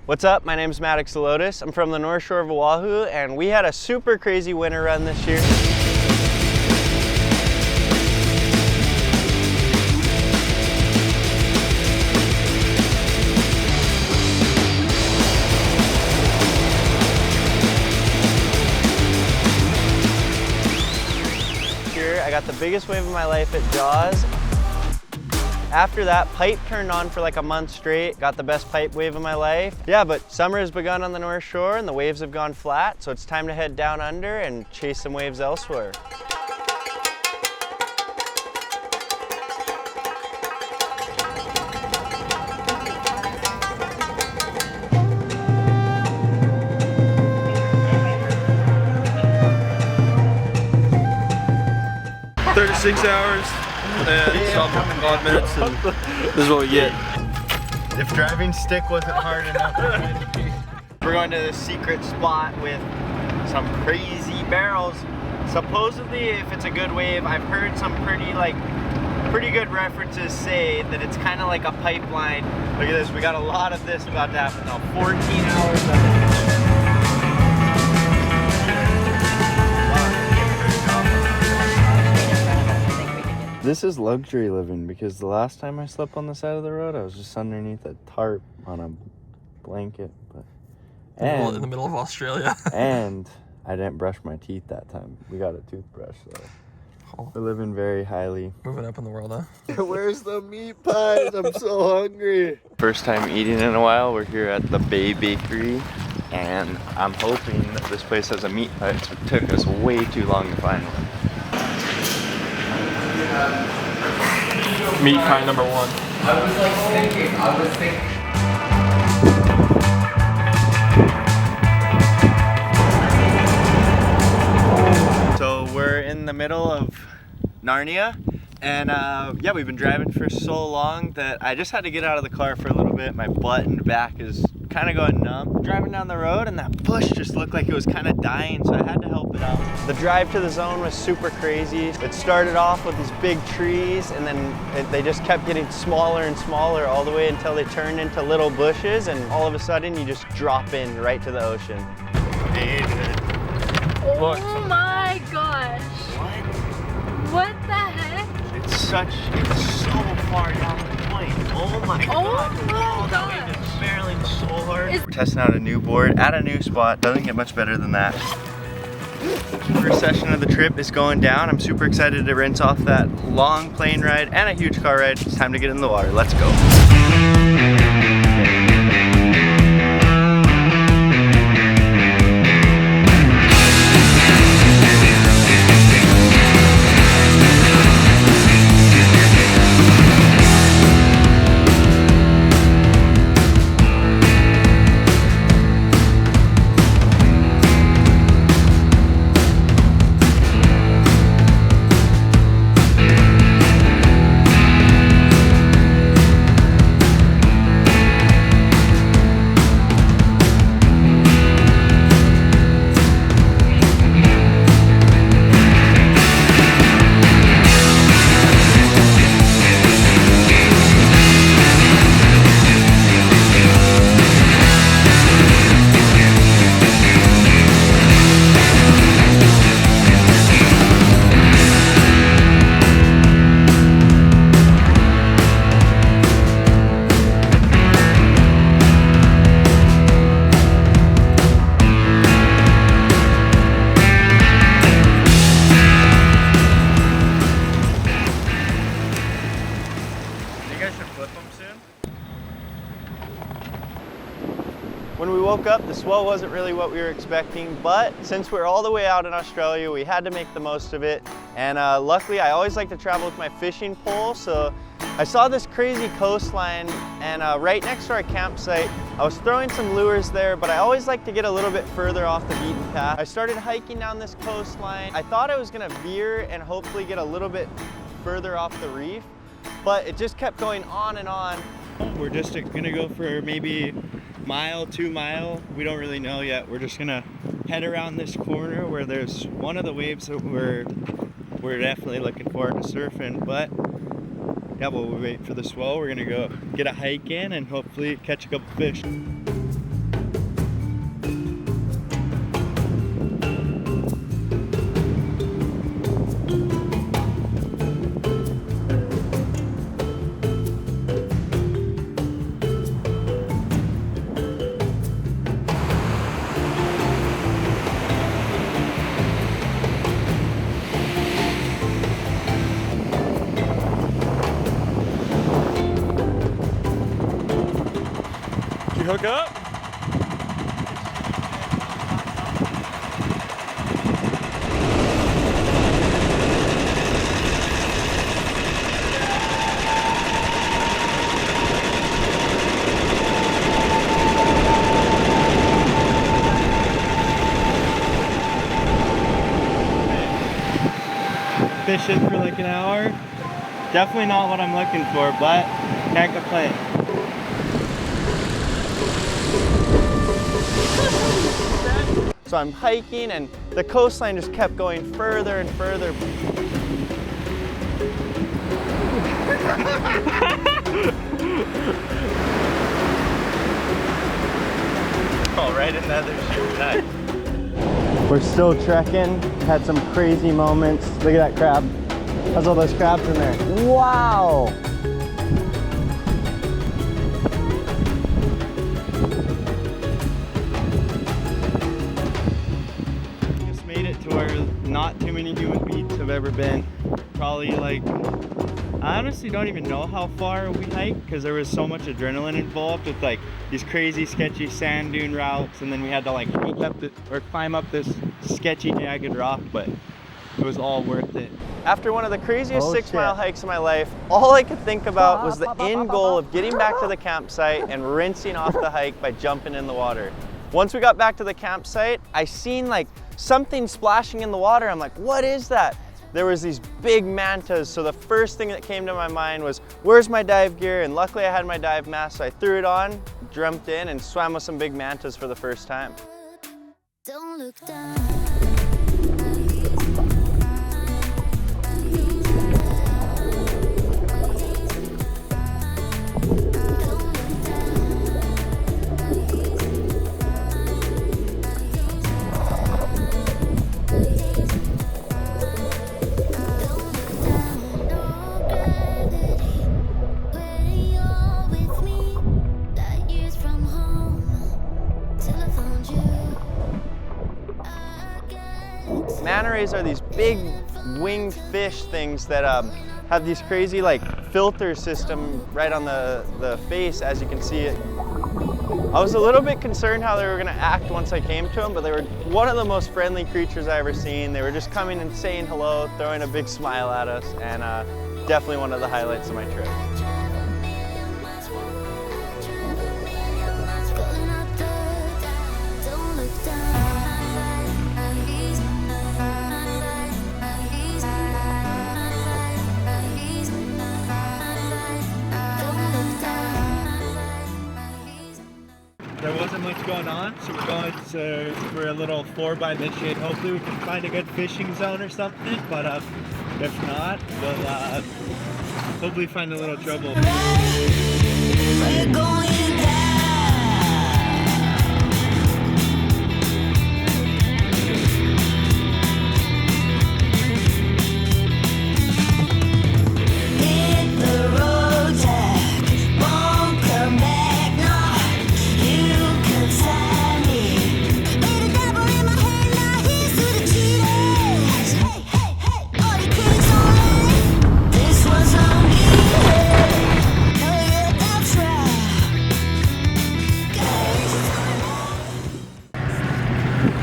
What's up? My name is Maddix Alotis. I'm from the North Shore of Oahu, and we had a super crazy winter run this year. Here, I got the biggest wave of my life at Jaws. After that, pipe turned on for like a month straight, got the best pipe wave of my life. Yeah, but summer has begun on the North Shore and the waves have gone flat, so it's time to head down under and chase some waves elsewhere. "36 hours and some odd minutes, and this is what we get." If driving stick wasn't hard enough. We're going to this secret spot with some crazy barrels. Supposedly, if it's a good wave, I've heard some pretty good references say that it's kind of like a pipeline. Look at this, we got a lot of this about to happen now. 14 hours of it. This is luxury living, because the last time I slept on the side of the road, I was just underneath a tarp on a blanket. In the middle of Australia. And I didn't brush my teeth that time. We got a toothbrush, so we're living very highly. Moving up in the world, huh? Where's the meat pies? I'm so hungry. First time eating in a while. We're here at the Bay Bakery, and I'm hoping that this place has a meat pie. It took us way too long to find one. Meat pie number one. I was thinking. So we're in the middle of Narnia, and yeah, we've been driving for so long that I just had to get out of the car for a little bit. My butt and back is kind of going numb. Driving down the road, and that bush just looked like it was kind of dying, so I had to help it out. The drive to the zone was super crazy. It started off with these big trees, and then they just kept getting smaller and smaller all the way until they turned into little bushes, and all of a sudden you just drop in right to the ocean. Oh my gosh! What the heck? It's so far down the point. Oh my god! Oh, that wave is barreling so hard. We're testing out a new board at a new spot. Doesn't get much better than that. First session of the trip is going down. I'm super excited to rinse off that long plane ride and a huge car ride. It's time to get in the water. Let's go. When we woke up, the swell wasn't really what we were expecting, but since we're all the way out in Australia, we had to make the most of it. And luckily, I always like to travel with my fishing pole, so I saw this crazy coastline, and right next to our campsite, I was throwing some lures there, but I always like to get a little bit further off the beaten path. I started hiking down this coastline. I thought I was gonna veer and hopefully get a little bit further off the reef, but it just kept going on and on. We're just gonna go for maybe mile, 2 mile. We don't really know yet. We're just gonna head around this corner where there's one of the waves that we're definitely looking forward to surfing, but yeah, we'll wait for the swell. We're gonna go get a hike in and hopefully catch a couple fish. hook up? Fishing for like an hour. Definitely not what I'm looking for, but can't complain. So I'm hiking and the coastline just kept going further and further. Oh, right in the other shoe. Nice. We're still trekking, had some crazy moments. Look at that crab. How's all those crabs in there? Wow! Just made it to where not too many human beings have ever been. Probably like, I honestly don't even know how far we hiked because there was so much adrenaline involved with like these crazy sketchy sand dune routes, and then we had to like hike up or climb up this sketchy jagged rock, but it was all worth it. After one of the craziest 6-mile hikes of my life, all I could think about was the end goal of getting back to the campsite and rinsing off the hike by jumping in the water. Once we got back to the campsite, I seen like something splashing in the water. I'm like, what is that? There was these big mantas, so the first thing that came to my mind was, where's my dive gear? And luckily I had my dive mask, so I threw it on, jumped in, and swam with some big mantas for the first time. Don't look down. Manta rays are these big winged fish things that have these crazy like filter system right on the face, as you can see it. I was a little bit concerned how they were going to act once I came to them, but they were one of the most friendly creatures I ever seen. They were just coming and saying hello, throwing a big smile at us, and definitely one of the highlights of my trip. There wasn't much going on, so we're going for a little 4x mission. Hopefully we can find a good fishing zone or something, but if not, we'll hopefully find a little trouble. We're going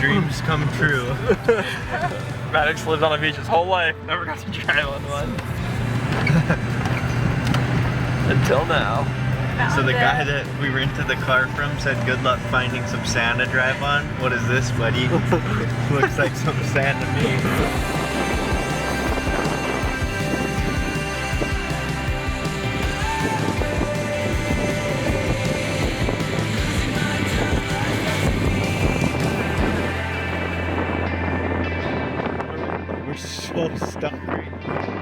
Dreams come true. Maddix lived on a beach his whole life, never got to drive on one. Until now. So the guy that we rented the car from said good luck finding some sand to drive on. What is this, buddy? Looks like some sand to me. We're so stuck right now.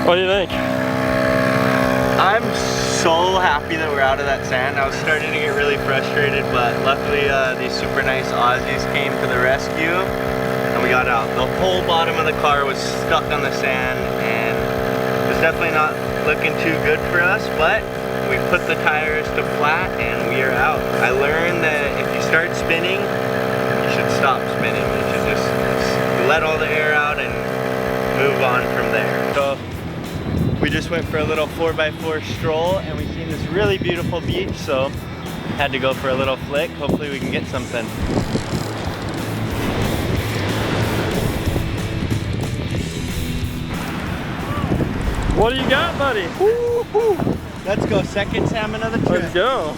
What do you think? I'm so happy that we're out of that sand. I was starting to get really frustrated, but luckily these super nice Aussies came to the rescue and we got out. The whole bottom of the car was stuck on the sand and it was definitely not looking too good for us, but we put the tires to flat and we are out. I learned that if you start spinning, you should stop spinning. You should just let all the air out and move on from there. So we just went for a little 4x4 stroll and we seen this really beautiful beach, so had to go for a little flick. Hopefully we can get something. What do you got, buddy? Woo-hoo. Let's go, second salmon of the trip. Let's go.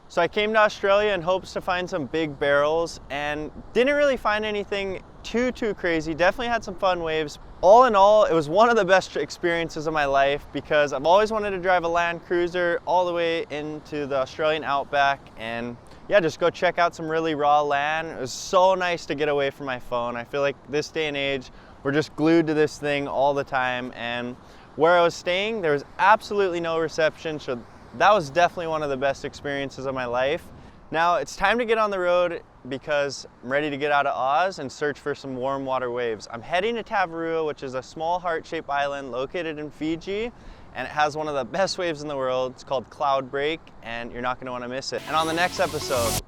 So I came to Australia in hopes to find some big barrels and didn't really find anything too crazy. Definitely had some fun waves. All in all, it was one of the best experiences of my life because I've always wanted to drive a Land Cruiser all the way into the Australian outback and yeah, just go check out some really raw land. It was so nice to get away from my phone. I feel like this day and age, we're just glued to this thing all the time, and where I was staying, there was absolutely no reception, so that was definitely one of the best experiences of my life. Now it's time to get on the road because I'm ready to get out of Oz and search for some warm water waves. I'm heading to Tavarua, which is a small heart-shaped island located in Fiji, and it has one of the best waves in the world. It's called Cloud Break, and you're not going to want to miss it. And on the next episode,